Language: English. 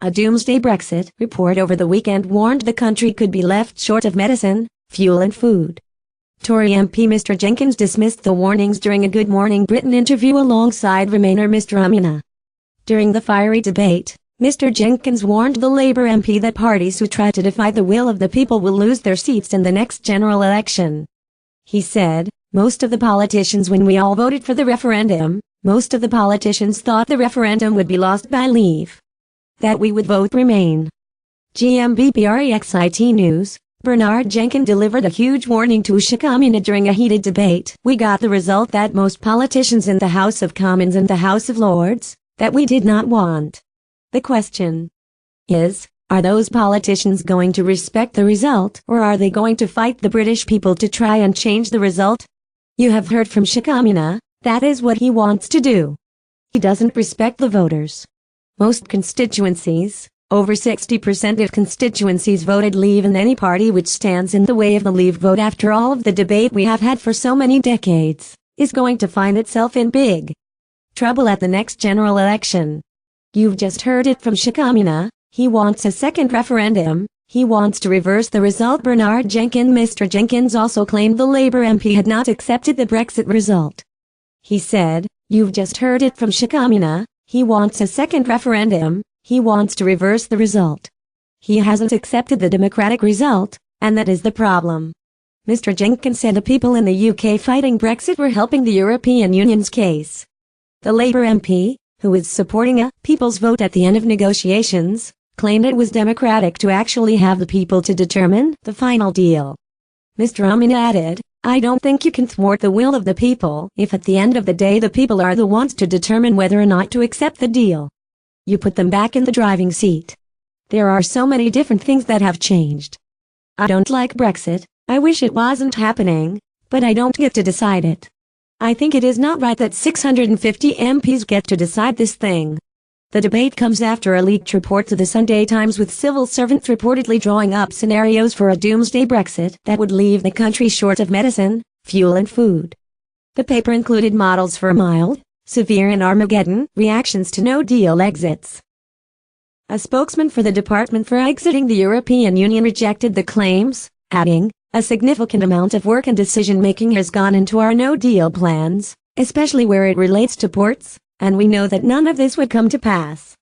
A doomsday Brexit report over the weekend warned the country could be left short of medicine, fuel and food. Tory MP Mr Jenkins dismissed the warnings during a Good Morning Britain interview alongside Remainer Mr Umunna. During the fiery debate, Mr Jenkins warned the Labour MP that parties who try to defy the will of the people will lose their seats in the next general election. He said, "Most of the politicians, when we all voted for the referendum, most of the politicians thought the referendum would be lost by Leave. That we would vote Remain." GMBBREXIT News. Bernard Jenkins delivered a huge warning to Umunna during a heated debate. "We got the result that most politicians in the House of Commons and the House of Lords, that we did not want. The question is, are those politicians going to respect the result, or are they going to fight the British people to try and change the result? You have heard from Umunna, that is what he wants to do. He doesn't respect the voters. Most constituencies, over 60% of constituencies voted Leave, and any party which stands in the way of the Leave vote after all of the debate we have had for so many decades, is going to find itself in big trouble at the next general election. You've just heard it from Umunna, he wants a second referendum, he wants to reverse the result." Bernard Jenkins. Mr Jenkins also claimed the Labour MP had not accepted the Brexit result. He said, "You've just heard it from Umunna, he wants a second referendum, he wants to reverse the result. He hasn't accepted the democratic result, and that is the problem." Mr Jenkins said the people in the UK fighting Brexit were helping the European Union's case. The Labour MP, who is supporting a people's vote at the end of negotiations, claimed it was democratic to actually have the people to determine the final deal. Mr Umunna added, "I don't think you can thwart the will of the people if at the end of the day the people are the ones to determine whether or not to accept the deal. You put them back in the driving seat. There are so many different things that have changed. I don't like Brexit, I wish it wasn't happening, but I don't get to decide it. I think it is not right that 650 MPs get to decide this thing." The debate comes after a leaked report to the Sunday Times with civil servants reportedly drawing up scenarios for a doomsday Brexit that would leave the country short of medicine, fuel and food. The paper included models for mild, severe and Armageddon reactions to no-deal exits. A spokesman for the Department for Exiting the European Union rejected the claims, adding, "A significant amount of work and decision-making has gone into our no-deal plans, especially where it relates to ports, and we know that none of this would come to pass."